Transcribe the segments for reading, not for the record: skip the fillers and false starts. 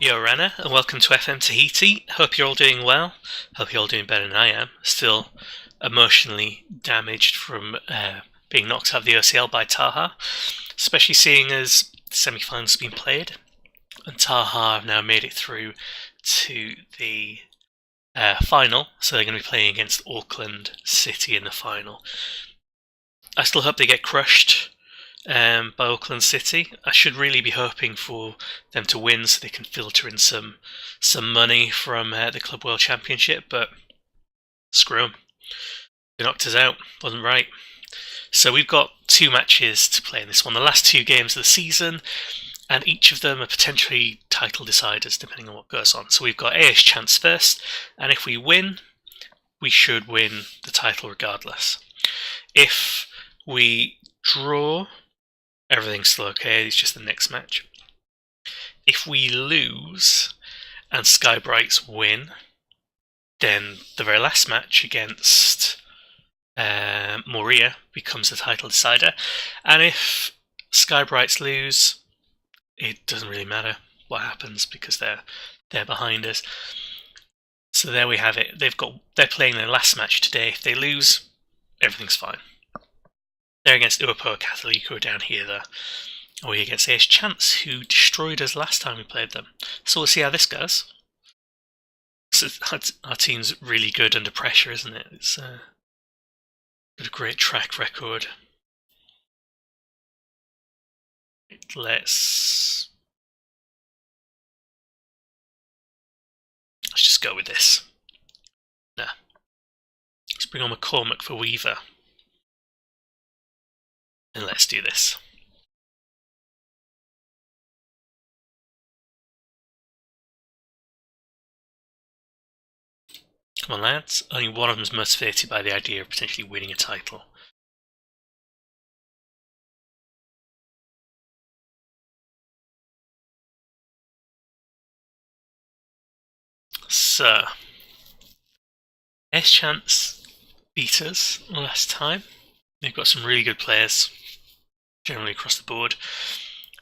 Yo Rana, and welcome to FM Tahiti. Hope you're all doing well. Hope you're all doing better than I am. Still emotionally damaged from being knocked out of the OCL by Taha, especially seeing as the semi-finals have been played, and Taha have now made it through to the final, so they're going to be playing against Auckland City in the final. I still hope they get crushed by Auckland City. I should really be hoping for them to win so they can filter in some money from the Club World Championship, but screw them. They knocked us out. Wasn't right. So we've got two matches to play in this one, the last two games of the season, and each of them are potentially title deciders depending on what goes on. So we've got AS chance first, and if we win, we should win the title regardless. If we draw, everything's still okay, it's just the next match. If we lose and Sky Brights win, then the very last match against Moria becomes the title decider. And if Sky Brights lose, it doesn't really matter what happens because they're behind us. So there we have it. They're playing their last match today. If they lose, everything's fine. They're against Uapoa Catholic, who are down here, though. Or we're against AS Chance, who destroyed us last time we played them. So we'll see how this goes. So our team's really good under pressure, isn't it? It's got a great track record. Let's just go with this. Nah. Let's bring on McCormack for Weaver. And let's do this. Come on, lads. Only one of them's motivated by the idea of potentially winning a title. So, S-Chance beat us last time. They've got some really good players, generally across the board.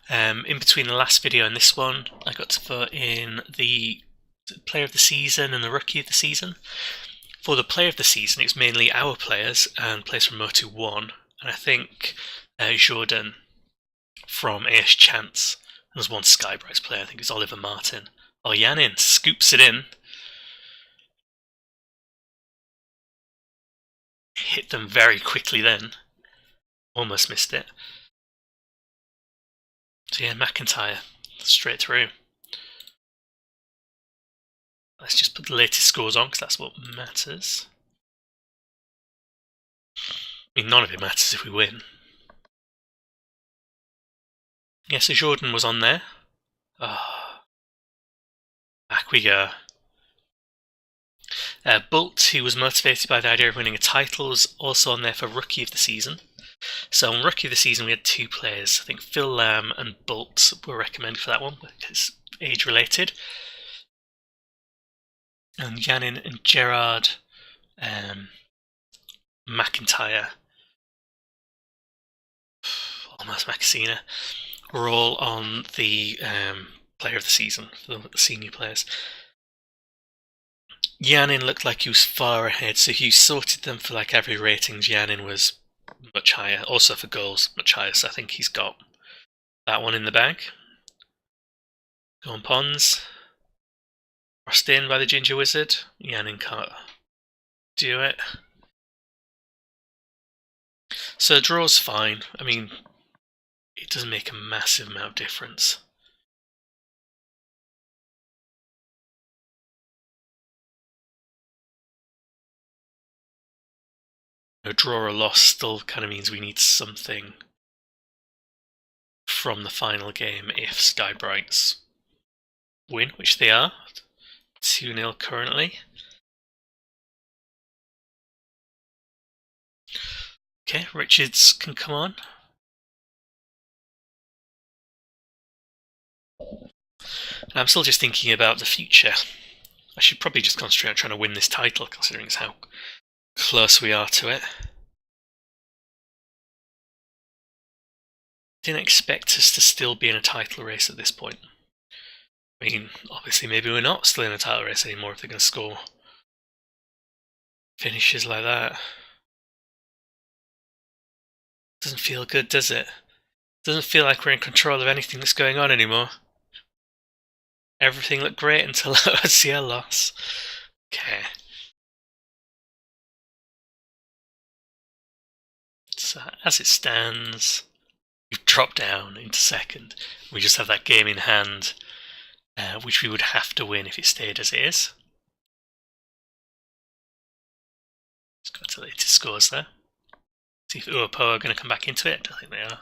In between the last video and this one, I got to vote in the player of the season and the rookie of the season. For the player of the season, it's mainly our players and players from Motu 1, and I think Jordan from AS Chance. And there's one Sky Brights player, I think it's Oliver Martin. Oh, Yanin scoops it in. Hit them very quickly then. Almost missed it. So yeah, McIntyre, straight through. Let's just put the latest scores on, because that's what matters. I mean, none of it matters if we win. Yeah, so Jordan was on there. Oh. Back we go. Bolt, who was motivated by the idea of winning a title, was also on there for Rookie of the Season. So on Rookie of the Season we had two players. I think Phil Lamb and Bolt were recommended for that one because age related. And Yanin and Gerard McIntyre, almost Macasina, were all on the player of the season, the senior players. Yanin looked like he was far ahead, so he sorted them for like every ratings. Yanin was much higher, also for goals much higher, so I think he's got that one in the bag. Go on Pons. Crossed in by the Ginger Wizard. Yanin can't do it. So draw's fine. I mean, it doesn't make a massive amount of difference. A draw or loss still kind of means we need something from the final game if Sky Brights win, which they are. 2-0 currently. Okay, Richards can come on. And I'm still just thinking about the future. I should probably just concentrate on trying to win this title, considering how close we are to it. Didn't expect us to still be in a title race at this point. I mean, obviously maybe we're not still in a title race anymore if they're going to score finishes like that. Doesn't feel good, does it? Doesn't feel like we're in control of anything that's going on anymore. Everything looked great until that OCL loss. Okay. So as it stands, we've dropped down into second. We just have that game in hand, which we would have to win if it stayed as it is. Let's go to the latest scores there. See if Uopo are going to come back into it. I don't think they are.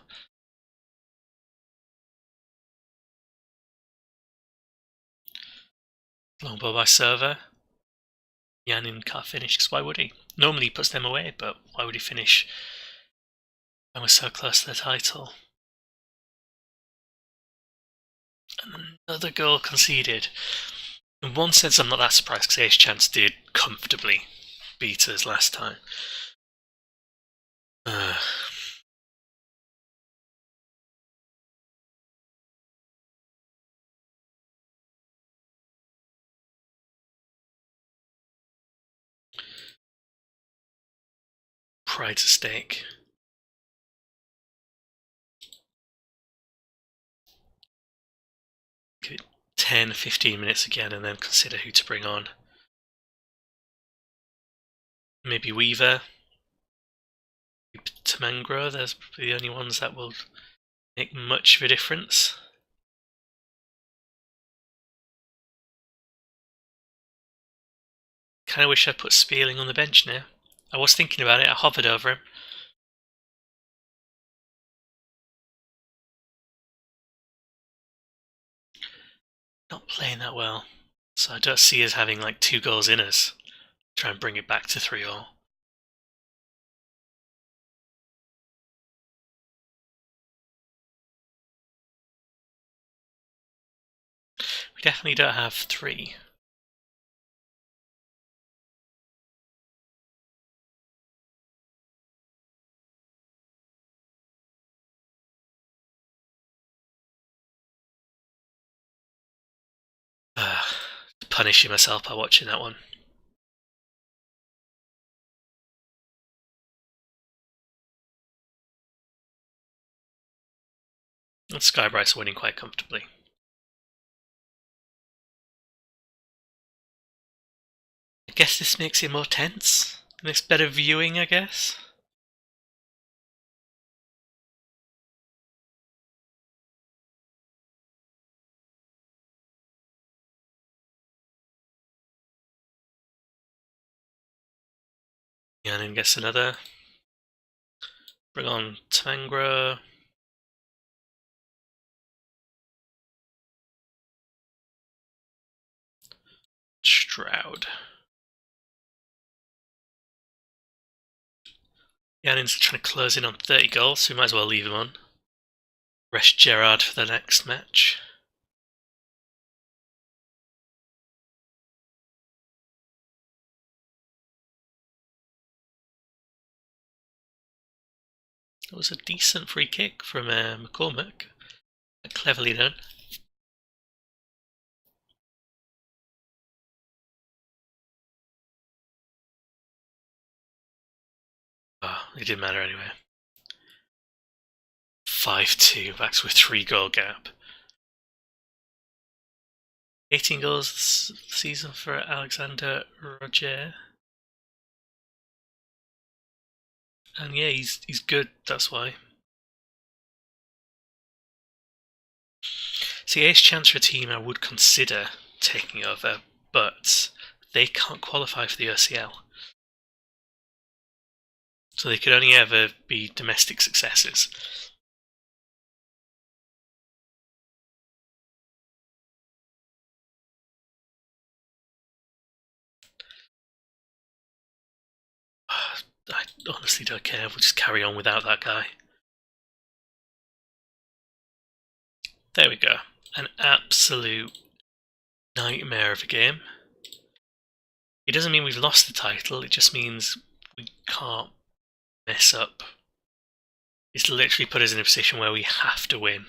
Long ball by server. Yanin can't finish, because why would he? Normally he puts them away, but why would he finish when we're so close to the title? And another goal conceded. In one sense, I'm not that surprised, because Ace Chance did comfortably beat us last time. Pride's at stake. Give it 10, 15 minutes again and then consider who to bring on. Maybe Weaver. Tamangro, those are probably the only ones that will make much of a difference. Kinda wish I'd put Spearling on the bench now. I was thinking about it, I hovered over him. Not playing that well. So I don't see us having like 2 goals in us. Try and bring it back to 3-3. We definitely don't have 3. Punishing myself by watching that one. And Skybright's winning quite comfortably. I guess this makes it more tense. Makes better viewing, I guess. Yanin gets another. Bring on Tamangro. Stroud. Yanin's trying to close in on 30 goals, so we might as well leave him on. Rest Gerard for the next match. That was a decent free kick from McCormick. Cleverly done. Oh, it didn't matter anyway. 5-2, back to a 3-goal gap. 18 goals this season for Alexander Roger. And yeah, he's good, that's why. See, Ace Chance for a team I would consider taking over, but they can't qualify for the OCL. So they could only ever be domestic successes. I honestly don't care, we'll just carry on without that guy. There we go. An absolute nightmare of a game. It doesn't mean we've lost the title, it just means we can't mess up. It's literally put us in a position where we have to win.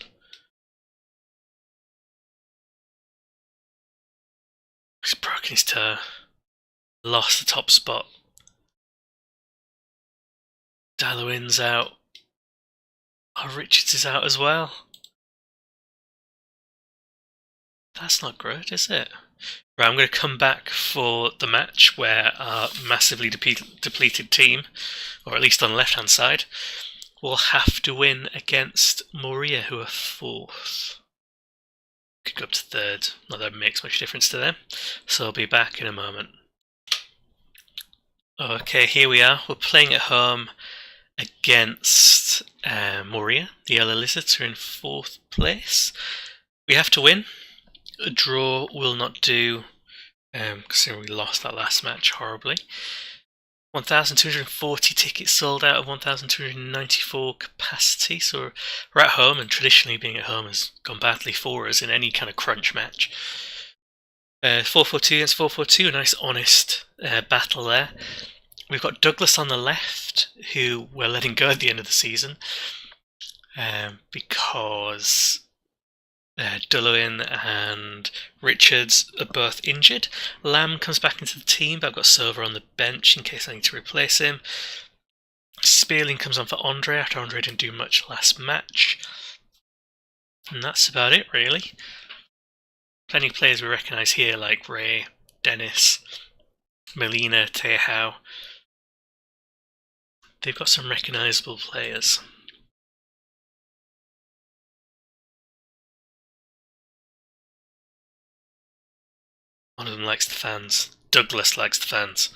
he's broken his toe. Lost the top spot. Dallowin's out. Oh, Richards is out as well. That's not good, is it? Right, I'm going to come back for the match where our massively depleted team, or at least on the left-hand side, will have to win against Moria, who are 4th. Could go up to 3rd, not that it makes much difference to them. So I'll be back in a moment. Okay, here we are. We're playing at home against Moria. The Yellow Lizards are in 4th place. We have to win. A draw will not do, considering we lost that last match horribly. 1,240 tickets sold out of 1,294 capacity, so we're at home, and traditionally being at home has gone badly for us in any kind of crunch match. 4-4-2 against 4-4-2, a nice honest battle there. We've got Douglas on the left, who we're letting go at the end of the season, because Dallowin and Richards are both injured. Lamb comes back into the team, but I've got Silver on the bench in case I need to replace him. Spearling comes on for Andre after Andre didn't do much last match. And that's about it, really. Plenty of players we recognise here, like Ray, Dennis, Melina, Tehao. They've got some recognisable players. One of them likes the fans. Douglas likes the fans.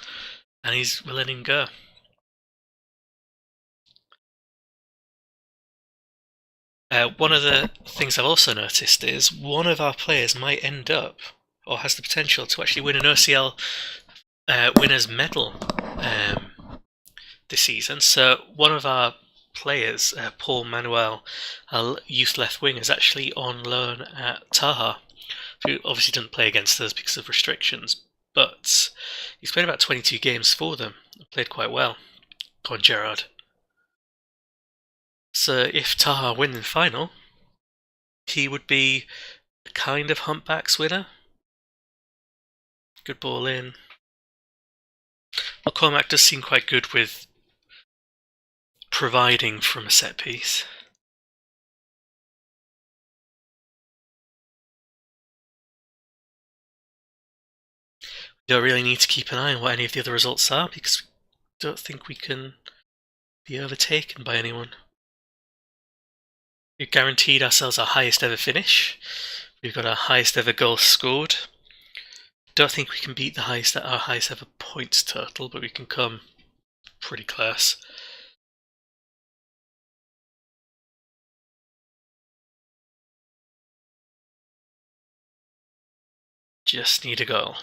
And we're letting him go. One of the things I've also noticed is one of our players might end up, or has the potential to actually win an OCL winner's medal this season. So one of our players, Paul Manuel, our youth left wing, is actually on loan at Taha, who obviously didn't play against us because of restrictions, but he's played about 22 games for them. Played quite well. Go on, Gerard. So if Taha win the final, he would be a kind of humpbacks winner. Good ball in. McCormack does seem quite good with providing from a set piece. We don't really need to keep an eye on what any of the other results are because we don't think we can be overtaken by anyone. We've guaranteed ourselves our highest ever finish. We've got our highest ever goal scored. Don't think we can beat our highest ever points total, but we can come pretty close. Just need a goal.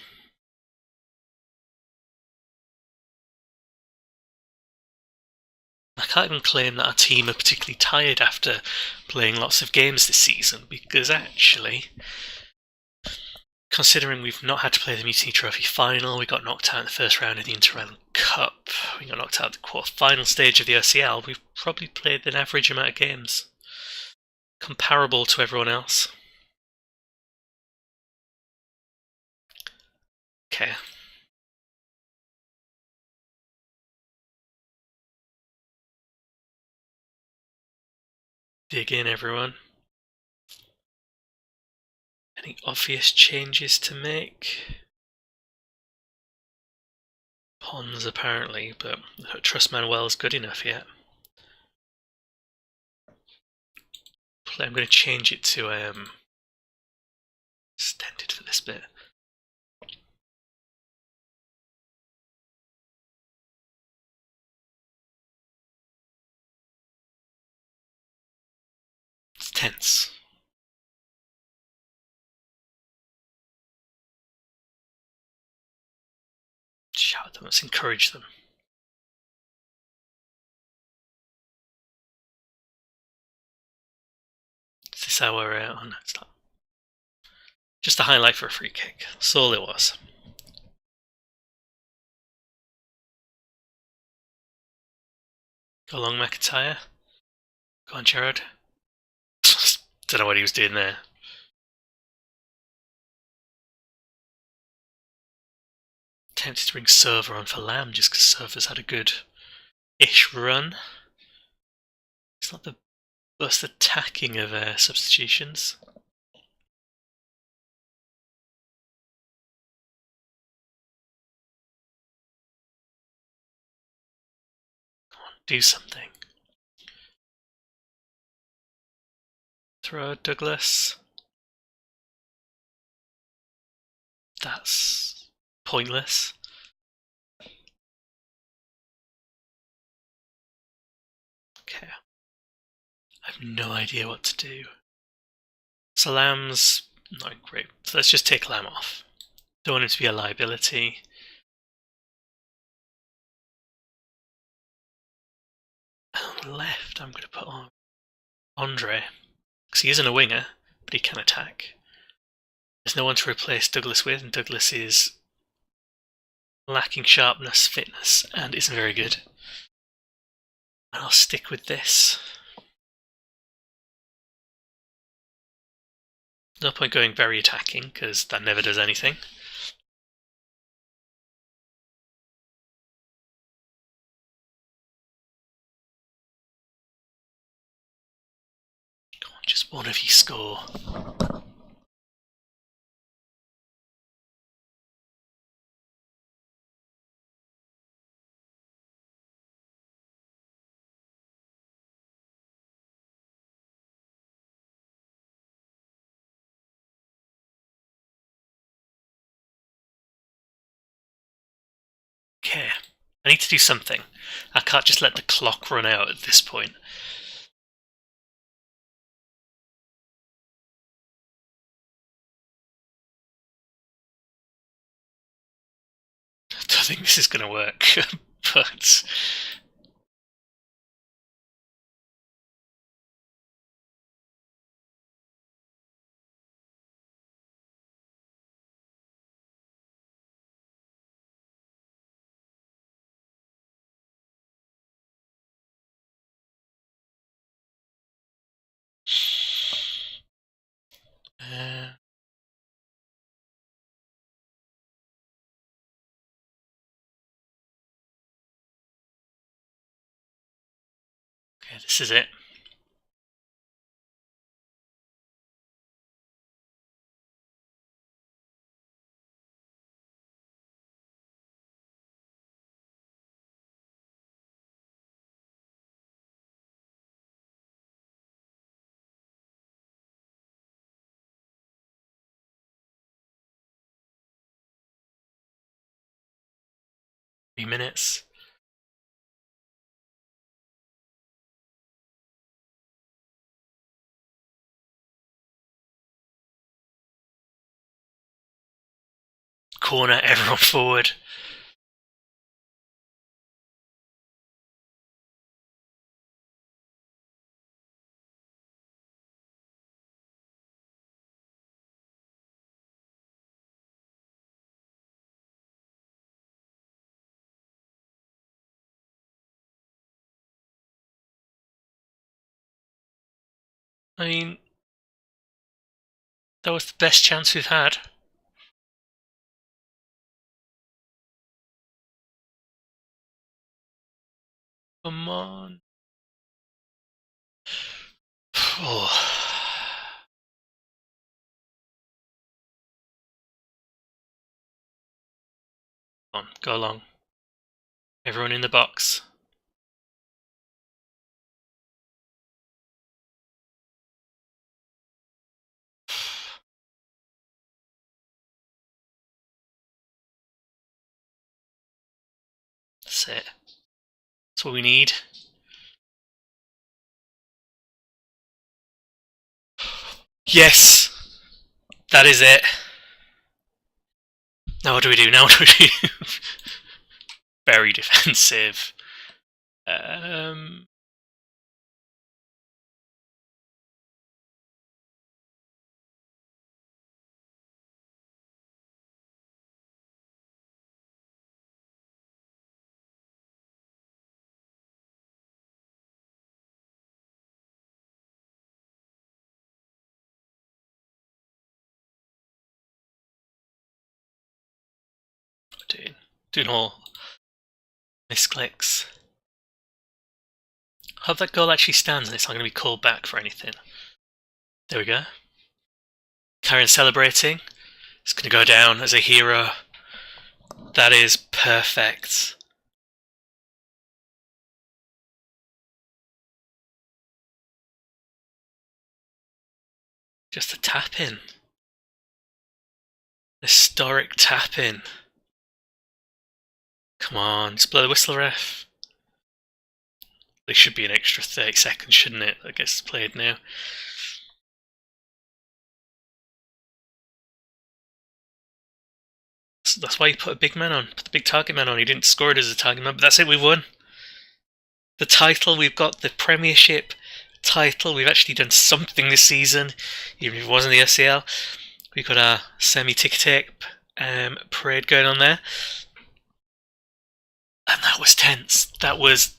I can't even claim that our team are particularly tired after playing lots of games this season, because actually, considering we've not had to play the Mutiny Trophy final, we got knocked out in the first round of the Inter-Island Cup, we got knocked out at the quarter-final stage of the OCL, we've probably played an average amount of games, comparable to everyone else. Okay. Dig in, everyone. Any obvious changes to make? Pons, apparently, but I don't trust Manuel's good enough yet. I'm going to change it to extended for this bit. It's tense. Shout at them, let's encourage them. Is this our... oh no, it's not. Just a highlight for a free kick. That's all it was. Go along, McIntyre. Go on, Gerard. Don't know what he was doing there. tempted to bring Server on for Lamb just because Server's had a good-ish run. It's not the most attacking of substitutions. Come on, do something. Throw Douglas. That's pointless. Okay. I have no idea what to do. So Lamb's not great. So let's just take Lamb off. Don't want him to be a liability. And on the left, I'm going to put on Andre. Because he isn't a winger, but he can attack. There's no one to replace Douglas with, and Douglas is lacking sharpness, fitness, and isn't very good. And I'll stick with this. No point going very attacking, because that never does anything. Come on, just one of you score. Okay, I need to do something. I can't just let the clock run out at this point. I don't think this is going to work, but... okay, this is it. Minutes. Corner, everyone forward. I mean, that was the best chance we've had. Come on. Oh. Come on, go along. Everyone in the box. That's it. That's what we need. Yes! That is it. Now what do we do? Now what do we do? Very defensive. Dude. doing all misclicks. Hope that goal actually stands and it's not going to be called back for anything. There we go. Karen celebrating. It's going to go down as a hero. That is perfect. Just a tap in. Historic tap in. Come on, just blow the whistle, ref. There should be an extra 30 seconds, shouldn't it? That gets played now. So that's why you put a big man on. Put the big target man on. He didn't score it as a target man, but that's it, we've won. The title, we've got the Premiership title. We've actually done something this season, even if it wasn't the SCL. We've got our semi-fictional parade going on there. And that was tense. That was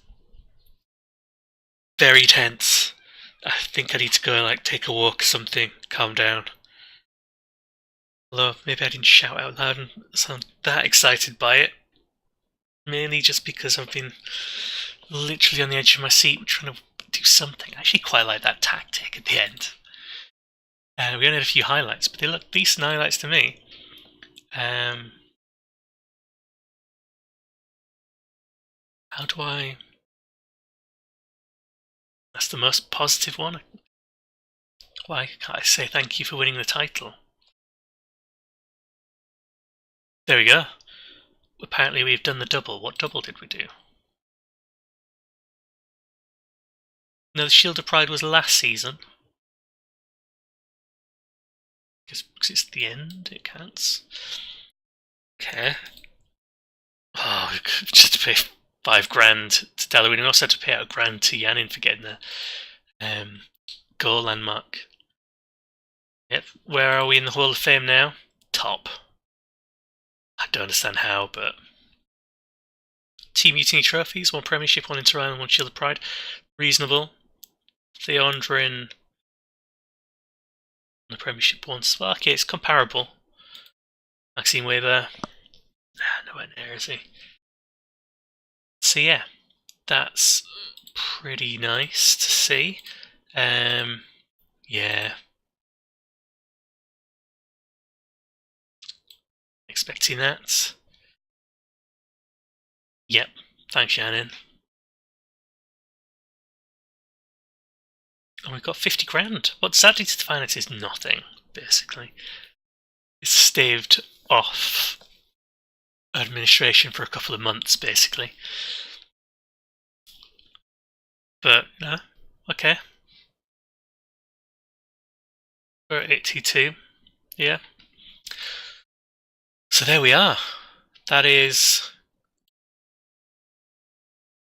very tense. I think I need to go and take a walk or something, calm down. Although maybe I didn't shout out loud and sound that excited by it. Mainly just because I've been literally on the edge of my seat trying to do something. I actually quite like that tactic at the end. We only had a few highlights, but they look decent highlights to me. How do I... That's the most positive one. Why can't I say thank you for winning the title? There we go. Apparently we've done the double. What double did we do? No, the Shield of Pride was last season. Because it's the end, it counts. Okay. Oh, just to pay $5,000 to Delaware, and also had to pay out $1,000 to Yanin for getting the goal landmark. Yep, where are we in the Hall of Fame now? Top. I don't understand how, but... Team Mutiny trophies, 1 Premiership, 1 Inter-Island, 1 Shield of Pride. Reasonable. Theondrin... The Premiership 1 Sparky, it's comparable. Maxime Weber... nowhere near, is he? So yeah, that's pretty nice to see. Yeah. Expecting that. Yep, thanks Shannon. And we've got $50,000. What's added to the finance is nothing, basically. It's staved off administration for a couple of months, basically. But, no, okay. We're at 82, yeah. So there we are. That is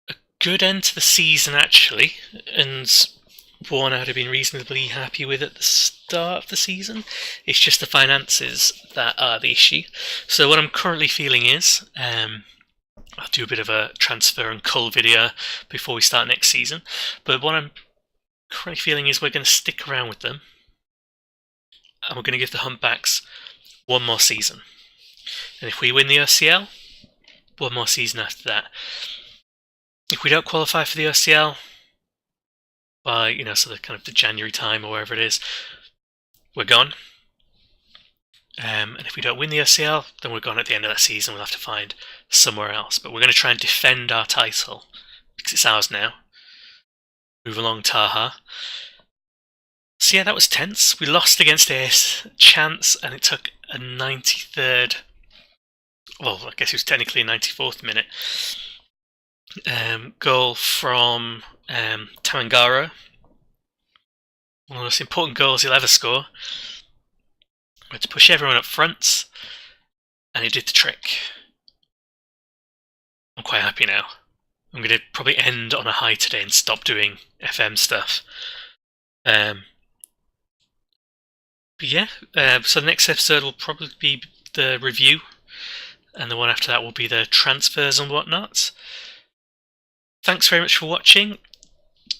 a good end to the season, actually, and one I'd have been reasonably happy with at the start of the season. It's just the finances that are the issue. So what I'm currently feeling is, I'll do a bit of a transfer and cull video before we start next season, but what I'm currently feeling is we're going to stick around with them, and we're going to give the Humpbacks one more season. And if we win the OCL, one more season after that. If we don't qualify for the OCL by, so the kind of the January time or wherever it is, we're gone. And if we don't win the OCL, then we're gone at the end of that season. We'll have to find somewhere else. But we're going to try and defend our title because it's ours now. Move along, Taha. So yeah, that was tense. We lost against Ace Chance, and it took a 93rd. Well, I guess it was technically a 94th minute. Goal from Tamangaro. One of the most important goals he'll ever score. We had to push everyone up front, and he did the trick. I'm quite happy now. I'm going to probably end on a high today and stop doing FM stuff. But yeah, so the next episode will probably be the review, and the one after that will be the transfers and whatnot. Thanks very much for watching.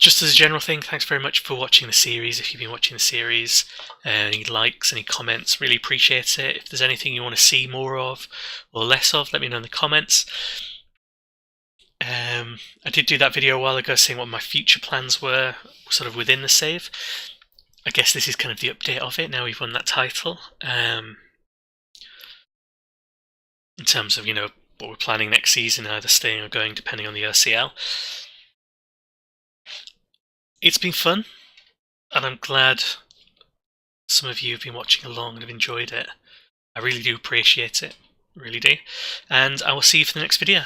just as a general thing, thanks very much for watching the series. If you've been watching the series, any likes, any comments, really appreciate it. If there's anything you want to see more of or less of, let me know in the comments. I did do that video a while ago saying what my future plans were, sort of within the save. I guess this is kind of the update of it, now we've won that title. In terms of, what we're planning next season, either staying or going, depending on the OCL. It's been fun, and I'm glad some of you have been watching along and have enjoyed it. I really do appreciate it, really do. And I will see you for the next video.